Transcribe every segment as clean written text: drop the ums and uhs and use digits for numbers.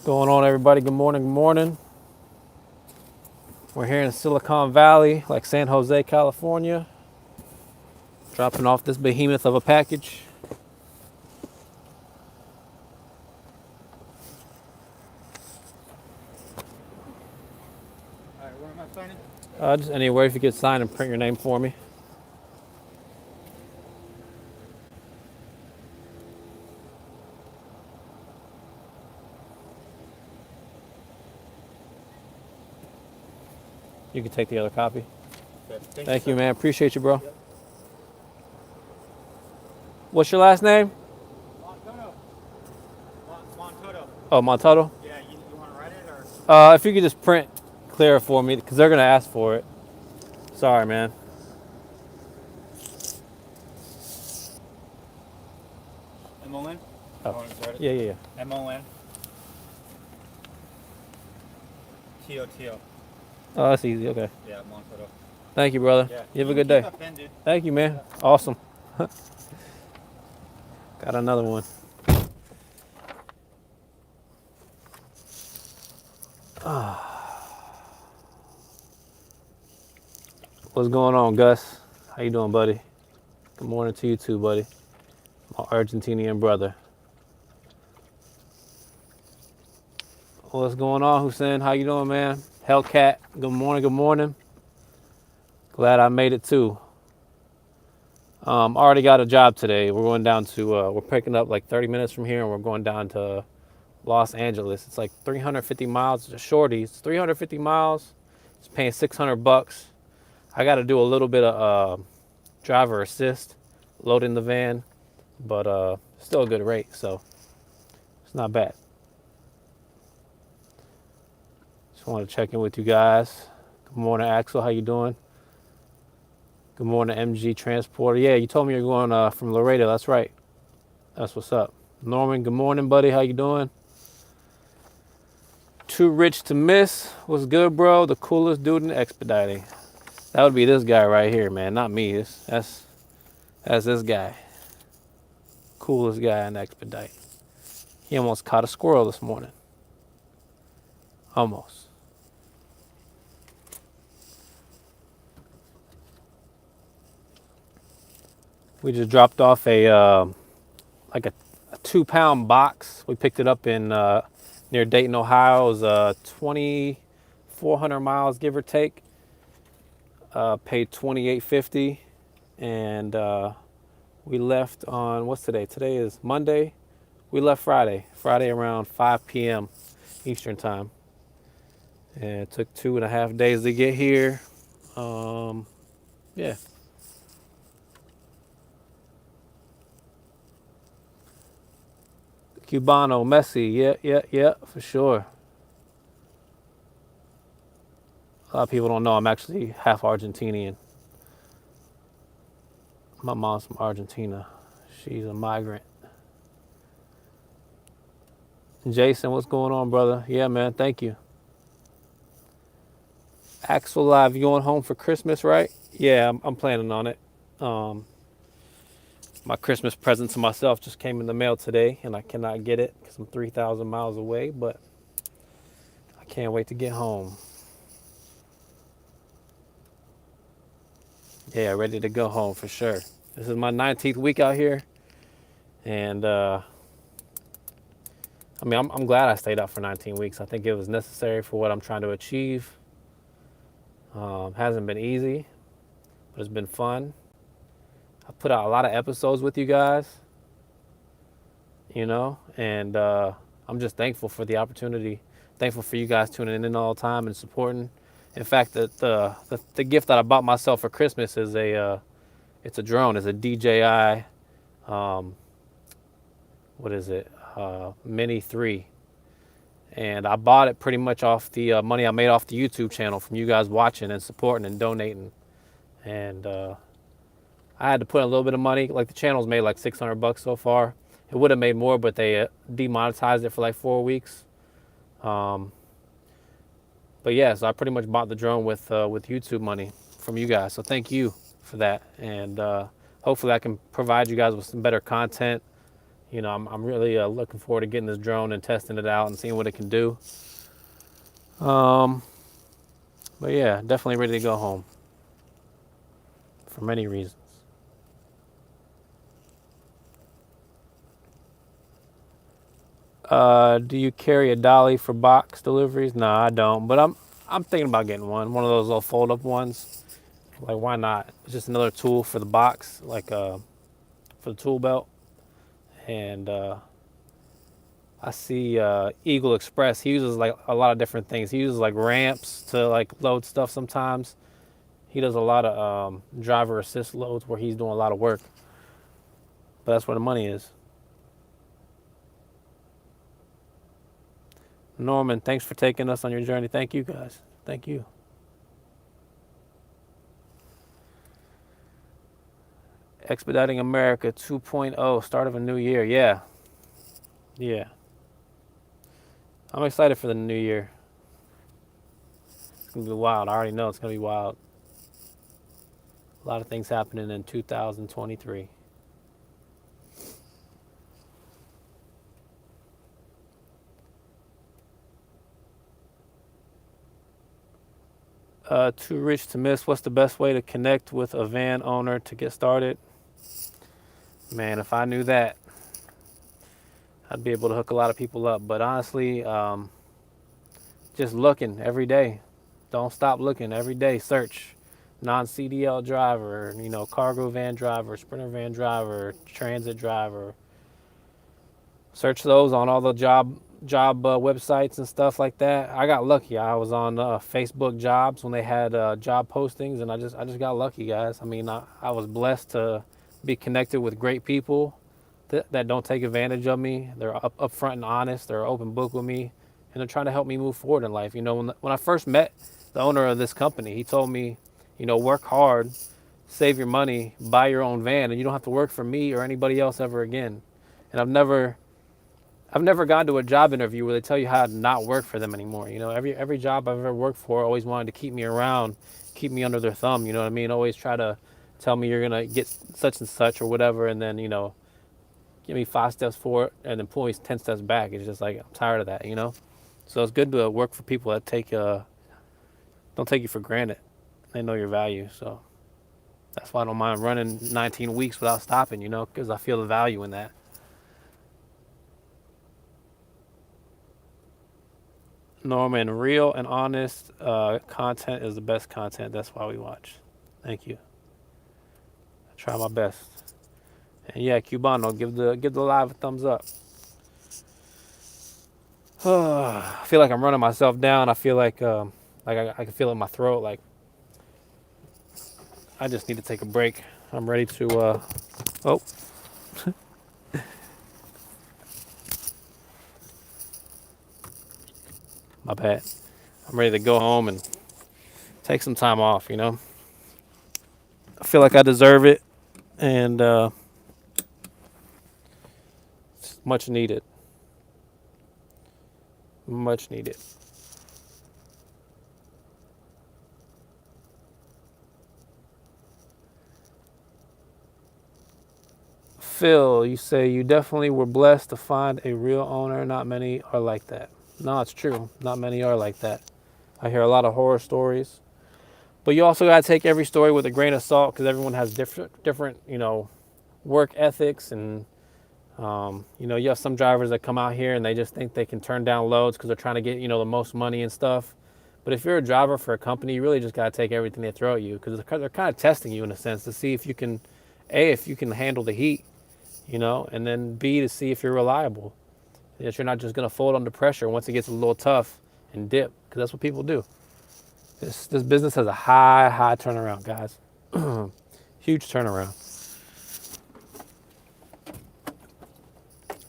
Going on, everybody? Good morning. Good morning. We're here in Silicon Valley, like San Jose, California, dropping off this behemoth of a package. All right, where am I signing? Just anywhere, if you could sign and print your name for me. You can take the other copy. Okay, Thank you, sir. man. Appreciate you, bro. Yep. What's your last name? Montoto. Montoto. Oh, Montalto. Yeah, you want to write it or? If you could just print clear for me, because they're gonna ask for it. Sorry, man. M-O-N? Oh, Want to write it? yeah. M-O-N. T-O-T-O. Oh, that's easy. Okay. Yeah, Montoto. Thank you, brother. Yeah. You have a can good keep day. that pen, dude. Thank you, man. Awesome. Got another one. What's going on, Gus? How you doing, buddy? Good morning to you too, buddy. My Argentinian brother. What's going on, Hussein? How you doing, man? Hellcat, good morning, good morning. Glad I made it too. Already got a job today. We're going down to, we're picking up like 30 minutes from here and we're going down to Los Angeles. It's like 350 miles, it's a shorty. It's 350 miles. It's paying 600 bucks. I got to do a little bit of driver assist, loading the van, but still a good rate, so it's not bad. Just want to check in with you guys. Good morning, Axel. How you doing? Good morning, MG Transporter. Yeah, you told me you're going from Laredo. That's right. That's what's up. Norman, good morning, buddy. How you doing? Too rich to miss. What's good, bro? The coolest dude in expediting. That would be this guy right here, man. Not me. That's this guy. Coolest guy in expedite. He almost caught a squirrel this morning. Almost. We just dropped off like a 2-pound box. We picked it up in near Dayton, Ohio. It was 2,400 miles, give or take. Paid $28.50, and we left on, what's today? Today is Monday. We left Friday around 5 p.m. Eastern time. And it took 2.5 days to get here. Yeah. Cubano, Messi, yeah, for sure. A lot of people don't know I'm actually half Argentinian. My mom's from Argentina. She's a migrant. Jason, what's going on, brother? Yeah, man, thank you. Axel Live, you going home for Christmas, right? Yeah, I'm planning on it. My Christmas present to myself just came in the mail today, and I cannot get it because I'm 3,000 miles away, but I can't wait to get home. Yeah, ready to go home for sure. This is my 19th week out here, and I mean, I'm glad I stayed out for 19 weeks. I think it was necessary for what I'm trying to achieve. Hasn't been easy, but it's been fun. I put out a lot of episodes with you guys, and I'm just thankful for the opportunity. Thankful for you guys tuning in all the time and supporting. In fact, the gift that I bought myself for Christmas is it's a drone. It's a DJI, what is it? Mini 3. And I bought it pretty much off the money I made off the YouTube channel from you guys watching and supporting and donating. And I had to put in a little bit of money. Like the channel's made like 600 bucks so far. It would have made more, but they demonetized it for like 4 weeks. But yeah, so I pretty much bought the drone with YouTube money from you guys. So thank you for that. And hopefully I can provide you guys with some better content, You know, I'm really looking forward to getting this drone and testing it out and seeing what it can do. Um, but yeah, definitely ready to go home for many reasons. Do you carry a dolly for box deliveries? No, I don't. But I'm thinking about getting one of those little fold up ones. Like, why not? It's just another tool for the box, like for the tool belt. And I see Eagle Express. He uses like a lot of different things. He uses like ramps to like load stuff sometimes. He does a lot of driver assist loads where he's doing a lot of work. But that's where the money is. Norman, thanks for taking us on your journey. Thank you guys. Thank you. Expediting America 2.0, start of a new year. Yeah. Yeah. I'm excited for the new year. It's going to be wild. I already know it's going to be wild. A lot of things happening in 2023. Too rich to miss. What's the best way to connect with a van owner to get started? Man, if I knew that, I'd be able to hook a lot of people up. But honestly, just looking every day. Don't stop looking every day. Search non-CDL driver, you know, cargo van driver, sprinter van driver, transit driver. Search those on all the job websites and stuff like that. I got lucky. I was on Facebook Jobs when they had job postings, and I just got lucky, guys. I mean, I was blessed to be connected with great people that don't take advantage of me. They're upfront and honest. They're open book with me, and they're trying to help me move forward in life. You know, when I first met the owner of this company, he told me, you know, work hard, save your money, buy your own van, and you don't have to work for me or anybody else ever again. And I've never gone to a job interview where they tell you how to not work for them anymore. You know, every job I've ever worked for always wanted to keep me around, keep me under their thumb. You know what I mean? Always try to tell me you're gonna get such and such or whatever, and then, you know, give me 5 steps forward and then pull me 10 steps back. It's just like, I'm tired of that. You know. So it's good to work for people that don't take you for granted. They know your value. So that's why I don't mind running 19 weeks without stopping. You know, because I feel the value in that. Norman, real and honest content is the best content. That's why we watch. Thank you. I try my best. And yeah, Cubano, give the live a thumbs up. I feel like I'm running myself down. I feel like I can feel it in my throat. Like I just need to take a break. I'm ready to. Oh, my bad. I'm ready to go home and take some time off. You know. I feel like I deserve it, and it's much needed. Much needed. Phil, you say you definitely were blessed to find a real owner. Not many are like that. No, it's true. Not many are like that. I hear a lot of horror stories, but you also gotta take every story with a grain of salt because everyone has different, you know, work ethics and you know, you have some drivers that come out here and they just think they can turn down loads because they're trying to get, you know, the most money and stuff. But if you're a driver for a company, you really just gotta take everything they throw at you because they're kind of testing you in a sense to see if you can, if you can handle the heat, you know, and then B, to see if you're reliable, that you're not just going to fold under pressure once it gets a little tough and dip, because that's what people do. This business has a high turnaround, guys. Huge turnaround.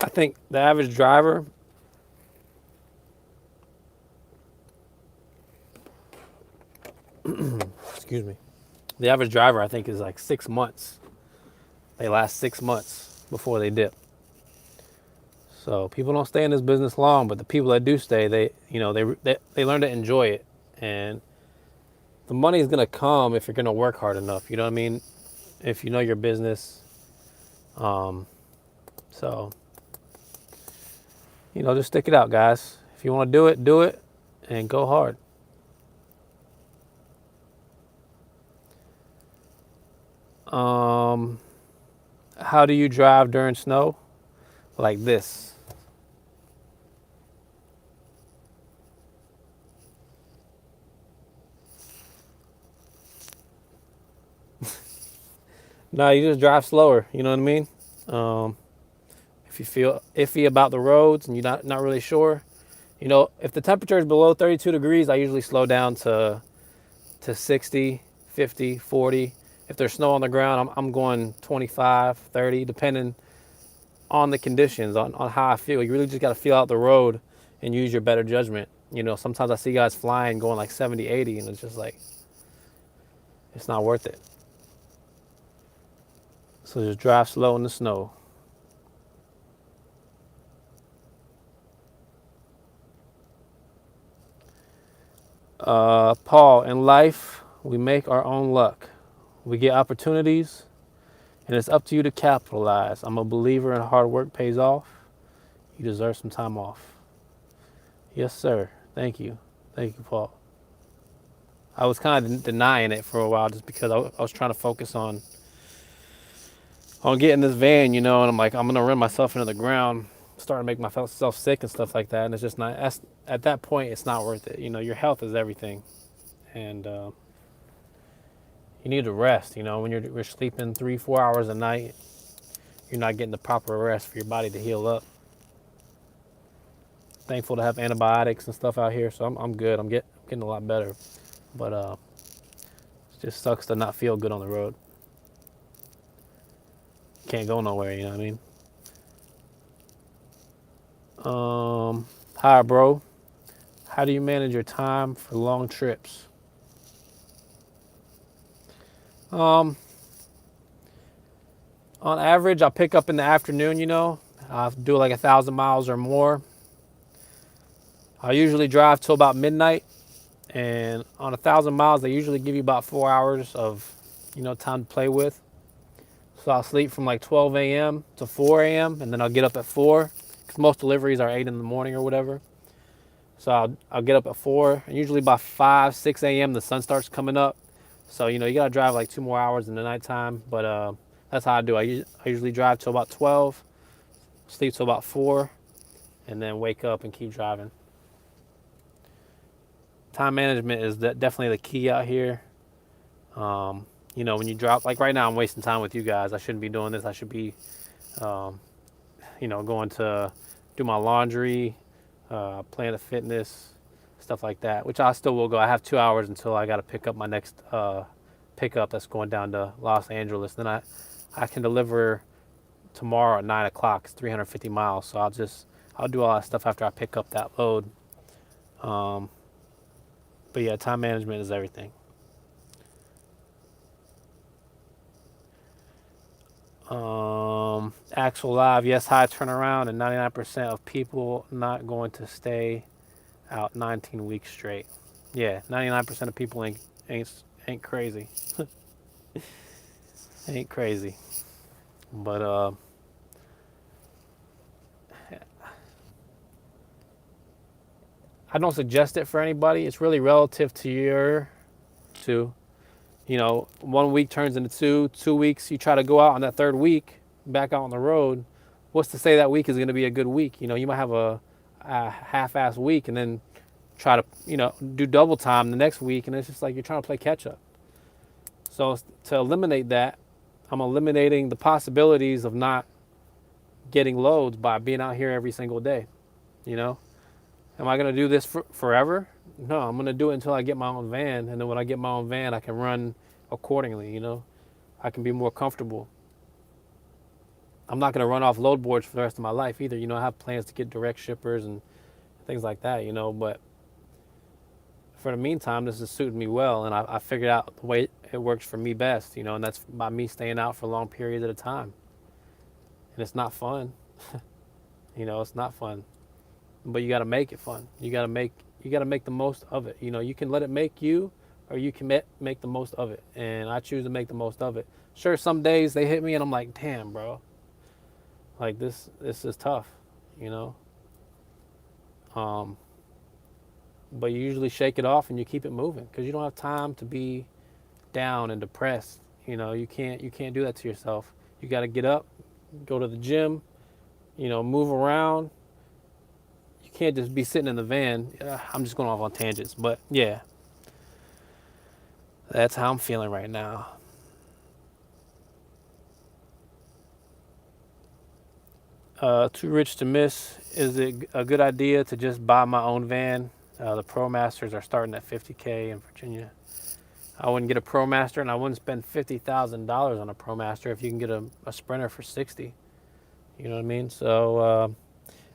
I think the average driver, excuse me, the average driver I think is like 6 months. They last 6 months before they dip. So people don't stay in this business long, but the people that do stay, they learn to enjoy it, and the money is gonna come if you're gonna work hard enough. You know what I mean? If you know your business. So Just stick it out, guys. If you want to do it, and go hard. How do you drive during snow? Like this. No, you just drive slower. You know what I mean? Um, if you feel iffy about the roads and you're not really sure, if the temperature is below 32 degrees, I usually slow down to 60, 50, 40. If there's snow on the ground, I'm going 25, 30, depending on the conditions, on how I feel. You really just got to feel out the road and use your better judgment. Sometimes I see guys flying going like 70, 80, and it's just like, it's not worth it. So just drive slow in the snow. Paul, in life, we make our own luck. We get opportunities, and it's up to you to capitalize. I'm a believer in hard work pays off. You deserve some time off. Yes, sir. Thank you. Thank you, Paul. I was kind of denying it for a while just because I was trying to focus on getting this van, and I'm like, I'm gonna run myself into the ground, starting to make myself sick and stuff like that, and it's just not. At that point, it's not worth it. Your health is everything, and you need to rest. When you're sleeping 3-4 hours a night, you're not getting the proper rest for your body to heal up. Thankful to have antibiotics and stuff out here, so I'm good. I'm getting a lot better, but it just sucks to not feel good on the road. Can't go nowhere. You know what I mean? Hi, bro. How do you manage your time for long trips? On average, I'll pick up in the afternoon. I'll do like 1,000 miles or more. I usually drive till about midnight, and on 1,000 miles, they usually give you about 4 hours of, time to play with. So I'll sleep from like 12 a.m. to 4 a.m. and then I'll get up at 4, because most deliveries are 8 in the morning or whatever. So I'll get up at 4, and usually by 5, 6 a.m. the sun starts coming up. So you gotta drive like 2 more hours in the nighttime, but that's how I do. I usually drive till about 12, sleep till about 4, and then wake up and keep driving. Time management is definitely the key out here. When you drop, like right now, I'm wasting time with you guys. I shouldn't be doing this. I should be, going to do my laundry, Planet Fitness, stuff like that, which I still will go. I have 2 hours until I got to pick up my next pickup that's going down to Los Angeles. Then I can deliver tomorrow at 9 o'clock. It's 350 miles. So I'll do all that stuff after I pick up that load. But yeah, time management is everything. Axel Live, yes, high turnaround, and 99% of people not going to stay out 19 weeks straight. Yeah, 99% of people ain't crazy. Ain't crazy. But I don't suggest it for anybody. It's really relative to 1 week turns into 2 weeks. You try to go out on that third week, back out on the road. What's to say that week is going to be a good week? You might have a half-ass week and then try to, do double time the next week. And it's just like you're trying to play catch up. So to eliminate that, I'm eliminating the possibilities of not getting loads by being out here every single day. Am I going to do this forever? No, I'm going to do it until I get my own van. And then when I get my own van, I can run accordingly, I can be more comfortable. I'm not going to run off load boards for the rest of my life either. I have plans to get direct shippers and things like that, but for the meantime, this is suiting me well. And I figured out the way it works for me best, and that's by me staying out for long periods at a time. And it's not fun. It's not fun, but you got to make it fun. You got to make the most of it. You can let it make you, or you can make the most of it. And I choose to make the most of it. Sure, some days they hit me and I'm like, damn, bro. Like this is tough, Um, but you usually shake it off and you keep it moving because you don't have time to be down and depressed. You can't do that to yourself. You got to get up, go to the gym, move around. You can't just be sitting in the van. I'm just going off on tangents, but yeah, that's how I'm feeling right now. Too rich to miss. Is it a good idea to just buy my own van? The ProMasters are starting at 50K in Virginia. I wouldn't get a ProMaster, and I wouldn't spend $50,000 on a ProMaster if you can get a Sprinter for 60. You know what I mean? So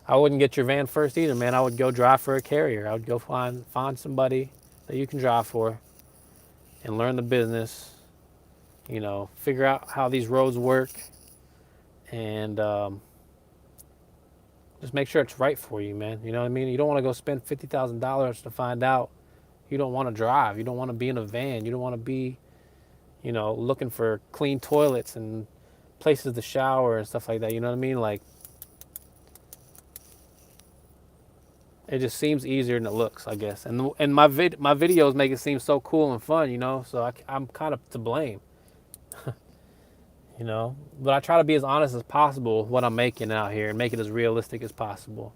I wouldn't get your van first either, man. I would go drive for a carrier. I would go find somebody that you can drive for and learn the business. Figure out how these roads work, and just make sure it's right for you, man. You know what I mean? You don't want to go spend $50,000 to find out you don't want to drive. You don't want to be in a van. You don't want to be, looking for clean toilets and places to shower and stuff like that. You know what I mean? Like, it just seems easier than it looks, I guess. And my videos make it seem so cool and fun, So I'm kind of to blame, But I try to be as honest as possible with what I'm making out here and make it as realistic as possible.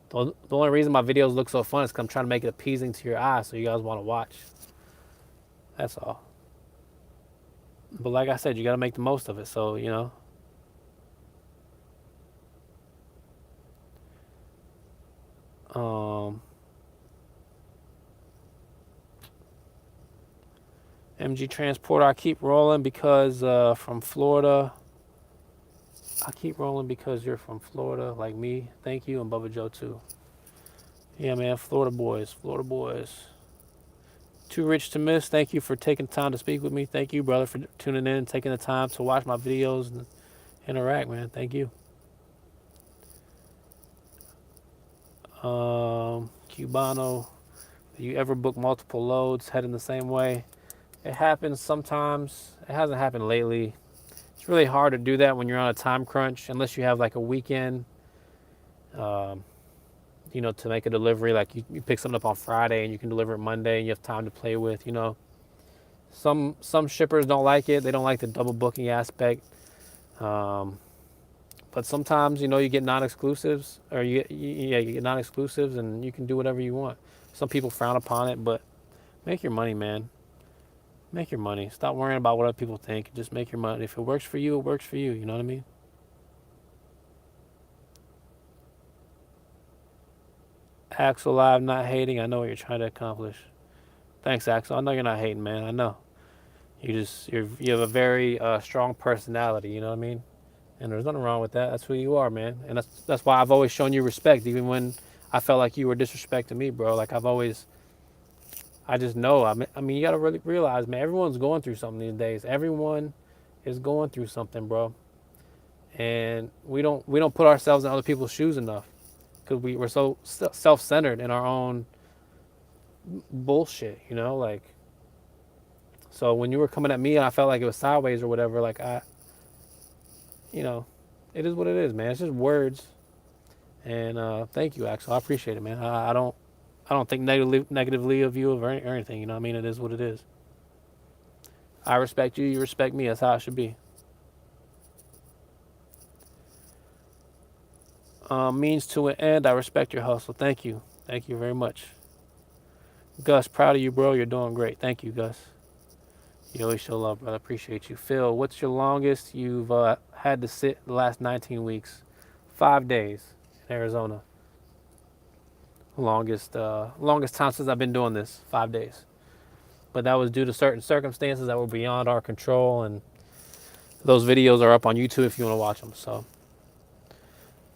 The only reason my videos look so fun is because I'm trying to make it appeasing to your eyes so you guys want to watch. That's all. But like I said, you got to make the most of it. So, MG Transporter, I keep rolling because from Florida. I keep rolling because you're from Florida, like me. Thank you, and Bubba Joe too. Yeah, man, Florida boys, Florida boys. Too rich to miss. Thank you for taking time to speak with me. Thank you, brother, for tuning in and taking the time to watch my videos and interact, man. Thank you. Cubano, do you ever book multiple loads heading the same way? It happens sometimes. It hasn't happened lately. It's really hard to do that when you're on a time crunch, unless you have like a weekend, to make a delivery. Like you pick something up on Friday and you can deliver it Monday and you have time to play with, Some shippers don't like it. They don't like the double booking aspect. But sometimes, you get non-exclusives, or you get non-exclusives, and you can do whatever you want. Some people frown upon it, but make your money, man. Make your money. Stop worrying about what other people think. Just make your money. If it works for you, it works for you. You know what I mean? Axel Live, not hating. I know what you're trying to accomplish. Thanks, Axel. I know you're not hating, man. I know. You have a very strong personality. You know what I mean? And there's nothing wrong with that. That's who you are, man. And that's why I've always shown you respect, even when I felt like you were disrespecting me, bro. Like I just know. I mean, you gotta really realize, man. Everyone's going through something these days. Everyone is going through something, bro. And we don't put ourselves in other people's shoes enough because we're so self-centered in our own bullshit, like. So when you were coming at me and I felt like it was sideways or whatever, like it is what it is, man. It's just words. And thank you, Axel. I appreciate it, man. I don't think negatively of you or anything. You know what I mean? It is what it is. I respect you. You respect me. That's how it should be. Means to an end. I respect your hustle. Thank you. Thank you very much. Gus, proud of you, bro. You're doing great. Thank you, Gus. You always show love, brother. Appreciate you. Phil, what's your longest you've had to sit the last 19 weeks? 5 days in Arizona. Longest time since I've been doing this. 5 days. But that was due to certain circumstances that were beyond our control, and those videos are up on YouTube if you want to watch them. So,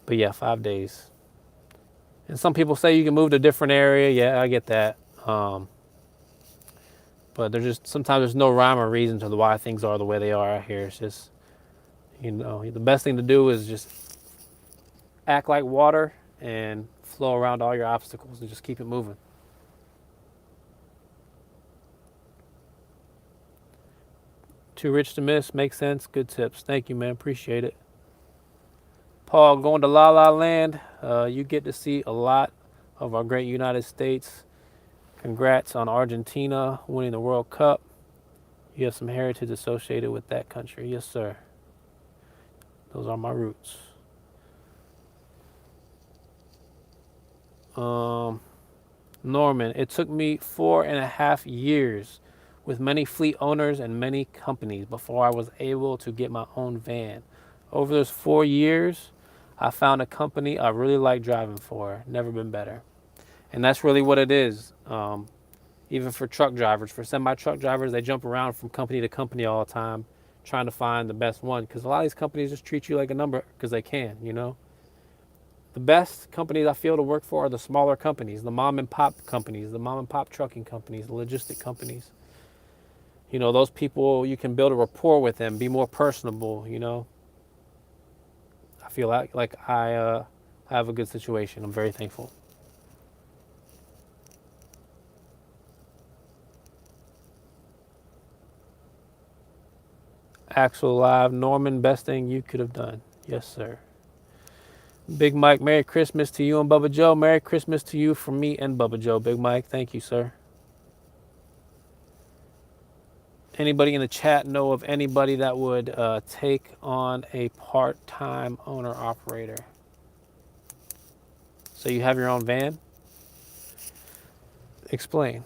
but yeah, 5 days. And some people say you can move to a different area. Yeah, I get that. But sometimes there's no rhyme or reason to why things are the way they are out here. It's just, the best thing to do is just act like water and flow around all your obstacles and just keep it moving. Too rich to miss. Makes sense. Good tips. Thank you, man. Appreciate it. Paul, going to La La Land. You get to see a lot of our great United States. Congrats on Argentina winning the World Cup. You have some heritage associated with that country. Yes, sir. Those are my roots. Norman, it took me 4.5 years with many fleet owners and many companies before I was able to get my own van. Over those 4 years, I found a company I really like driving for. Never been better. And that's really what it is. Even for truck drivers, for semi-truck drivers, they jump around from company to company all the time trying to find the best one, because a lot of these companies just treat you like a number because they can, you know. The best companies I feel to work for are the smaller companies, the mom and pop companies, the mom and pop trucking companies, the logistic companies. You know, those people, you can build a rapport with them, be more personable, you know. I feel like I have a good situation. I'm very thankful. Axel Live, Norman, best thing you could have done. Yes, sir. Big Mike, Merry Christmas to you and Bubba Joe. Merry Christmas to you from me and Bubba Joe. Big Mike, thank you, sir. Anybody in the chat know of anybody that would take on a part-time owner-operator? So you have your own van? Explain.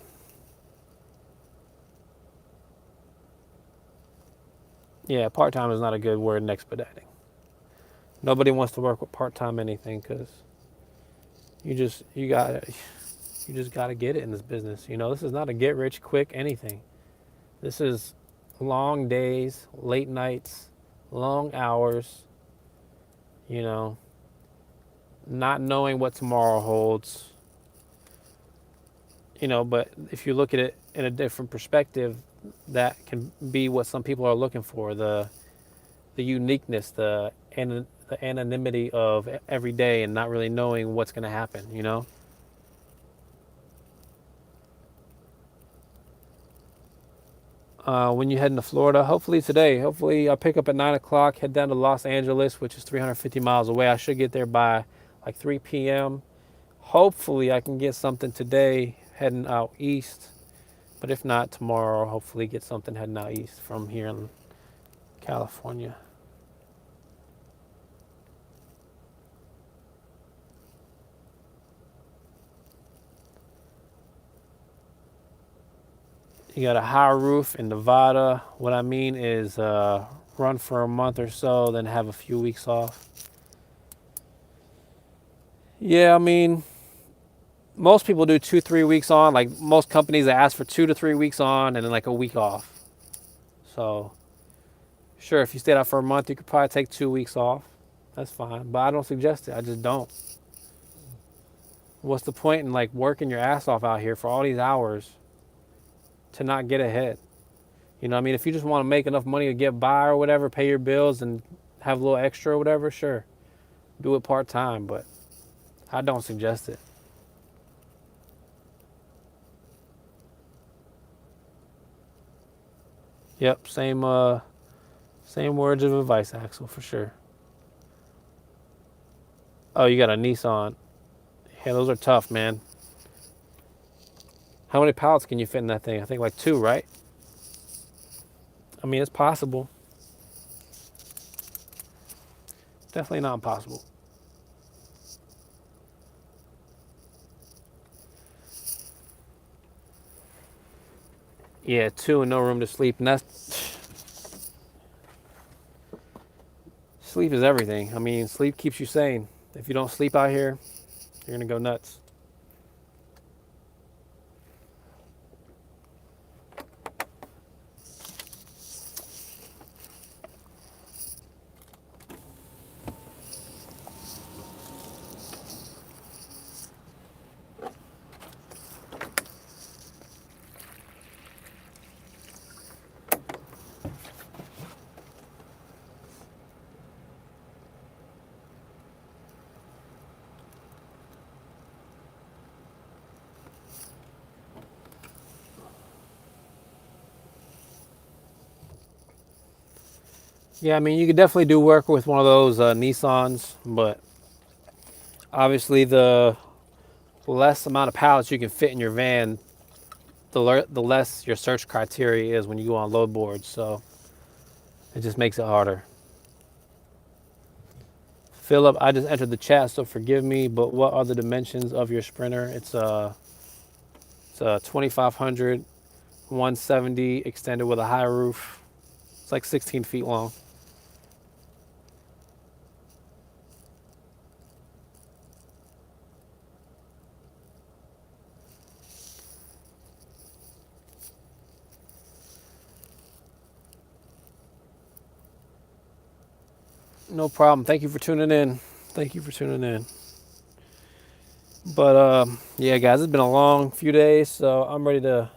Yeah, part-time is not a good word in expediting. Nobody wants to work with part-time anything because you just gotta get it in this business. You know, this is not a get-rich-quick anything. This is long days, late nights, long hours, you know, not knowing what tomorrow holds. You know, but if you look at it in a different perspective, that can be what some people are looking for, the uniqueness, the anonymity of every day and not really knowing what's going to happen, you know? When you head into Florida, hopefully today. Hopefully I'll pick up at 9 o'clock, head down to Los Angeles, which is 350 miles away. I should get there by like 3 p.m. Hopefully I can get something today heading out east. But if not, tomorrow I'll hopefully get something heading out east from here in California. You got a high roof in Nevada. What I mean is run for a month or so, then have a few weeks off. Yeah, I mean, most people do 2-3 weeks on. Like most companies, they ask for 2 to 3 weeks on and then like a week off. So, sure, if you stayed out for a month, you could probably take 2 weeks off. That's fine, but I don't suggest it. I just don't. What's the point in like working your ass off out here for all these hours to not get ahead? You know what I mean? If you just want to make enough money to get by or whatever, pay your bills and have a little extra or whatever, sure. Do it part-time, but I don't suggest it. Yep, same words of advice, Axel, for sure. Oh, you got a Nissan. Yeah, those are tough, man. How many pallets can you fit in that thing? I think like 2, right? I mean, it's possible. Definitely not impossible. Yeah, 2 and no room to sleep. And that's... Sleep is everything. I mean, sleep keeps you sane. If you don't sleep out here, you're going to go nuts. Yeah, I mean, you could definitely do work with one of those Nissans, but obviously the less amount of pallets you can fit in your van, the less your search criteria is when you go on load boards. So it just makes it harder. Philip, I just entered the chat, so forgive me, but what are the dimensions of your Sprinter? It's a 2500, 170 extended with a high roof. It's like 16 feet long. No problem. Thank you for tuning in. Thank you for tuning in. But yeah, guys, it's been a long few days, so I'm ready to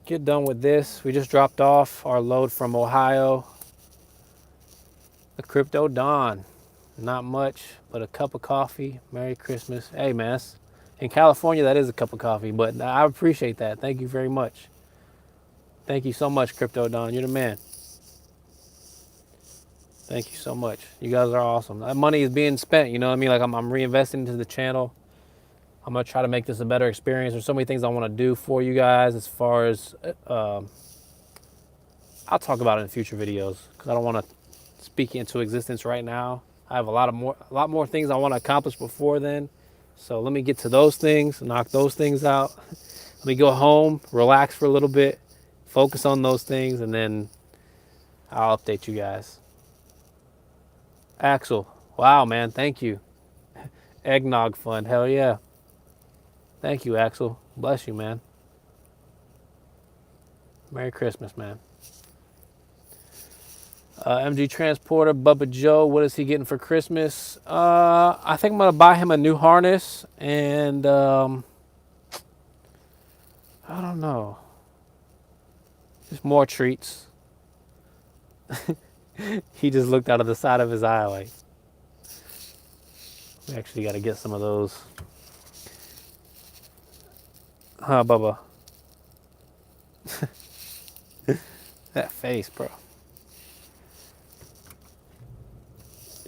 get done with this. We just dropped off our load from Ohio. The Crypto Don. Not much, but a cup of coffee. Merry Christmas. Hey, man, in California, that is a cup of coffee, but I appreciate that. Thank you very much. Thank you so much, Crypto Don. You're the man. Thank you so much. You guys are awesome. That money is being spent, you know what I mean? Like I'm reinvesting into the channel. I'm gonna try to make this a better experience. There's so many things I want to do for you guys as far as I'll talk about it in future videos because I don't want to speak into existence right now. I have a lot more things I want to accomplish before then. So let me get to those things, knock those things out. Let me go home, relax for a little bit, focus on those things, and then I'll update you guys. Axel, wow, man, thank you. Eggnog Fund, hell yeah. Thank you, Axel. Bless you, man. Merry Christmas, man. MG Transporter, Bubba Joe, what is he getting for Christmas? I think I'm gonna buy him a new harness and I don't know. Just more treats. He just looked out of the side of his eye like, we actually got to get some of those. Huh, Bubba? That face, bro.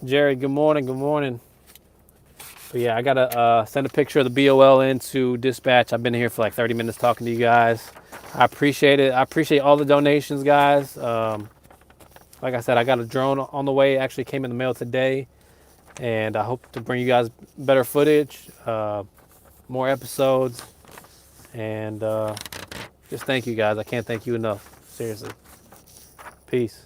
Jerry, good morning, good morning. But yeah, I got to send a picture of the BOL into dispatch. I've been here for like 30 minutes talking to you guys. I appreciate it. I appreciate all the donations, guys. Like I said, I got a drone on the way. It actually came in the mail today. And I hope to bring you guys better footage, more episodes. And just thank you guys. I can't thank you enough. Seriously. Peace.